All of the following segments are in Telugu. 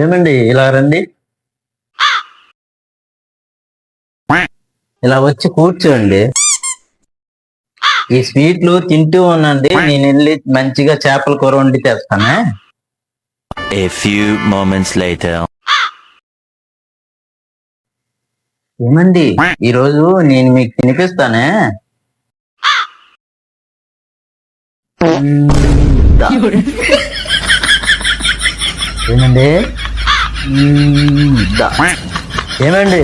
ఏమండి ఇలా రండి, ఇలా వచ్చి కూర్చోండి. ఈ స్వీట్లు తింటూ ఉండండి, నేను వెళ్ళి మంచిగా చేపల కూర వండి తెస్తానే. A few moments later. ఏమండి ఈరోజు నేను మీకు తినిపిస్తానే. ఏమండి ఏమండి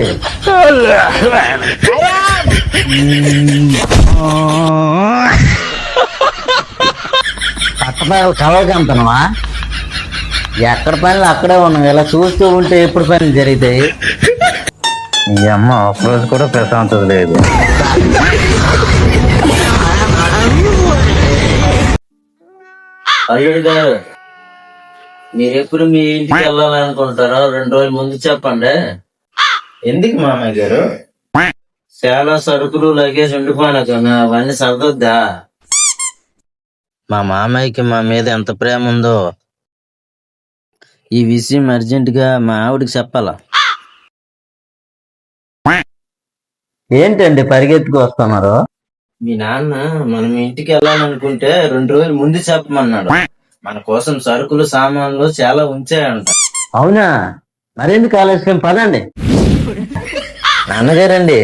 పట్టపగలు కలవక అంతనవా? ఎక్కడ పనులు అక్కడే ఉన్నాం, ఇలా చూస్తూ ఉంటే ఎప్పుడు పనులు జరుగుతాయి? ఈ అమ్మ ఒక్కరోజు కూడా ప్రశాంతత లేదు. అల్లుడు గారు, మీరు ఎప్పుడు మీ ఇంటికి వెళ్ళాలనుకుంటారో 2 రోజుల ముందు చెప్పండి. ఎందుకు మామయ్య గారు? చాలా సరుకులు లగేజ్ ఉండిపోయినా కదా, అవన్నీ సర్దొద్దా? మా మామయ్యకి మా మీద ఎంత ప్రేమ ఉందో ఈ విషయం అర్జెంట్ గా మా ఆవిడకి చెప్పాలా? ఏంటండి పరిగెత్తుకు వస్తున్నారు? మీ నాన్న మనం ఇంటికి వెళ్ళాలనుకుంటే 2 రోజుల ముందు చెప్పమన్నాడు. మన కోసం సరుకులు సామాన్లు చాలా ఉంచాయంట. అవునా? మరెందుకు ఆలస్యం, పదండి. నాన్నగారండి,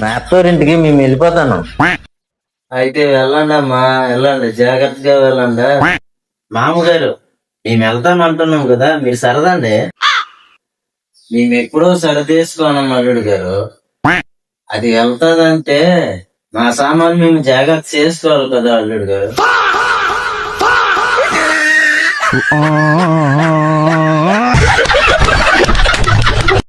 నా అత్తోరింటికి మేము వెళ్ళిపోతాను. అయితే వెళ్ళండి అమ్మా, వెళ్ళండి, జాగ్రత్తగా వెళ్ళండి. మామగారు, మేము వెళ్తామంటున్నాం కదా, మీరు సరదండి. మేము ఎప్పుడో సరదేసుకోనం అల్లుడు గారు. అది వెళ్తాదంటే మా సామాన్లు మేము జాగ్రత్త చేసుకోవాలి కదా అల్లుడు గారు.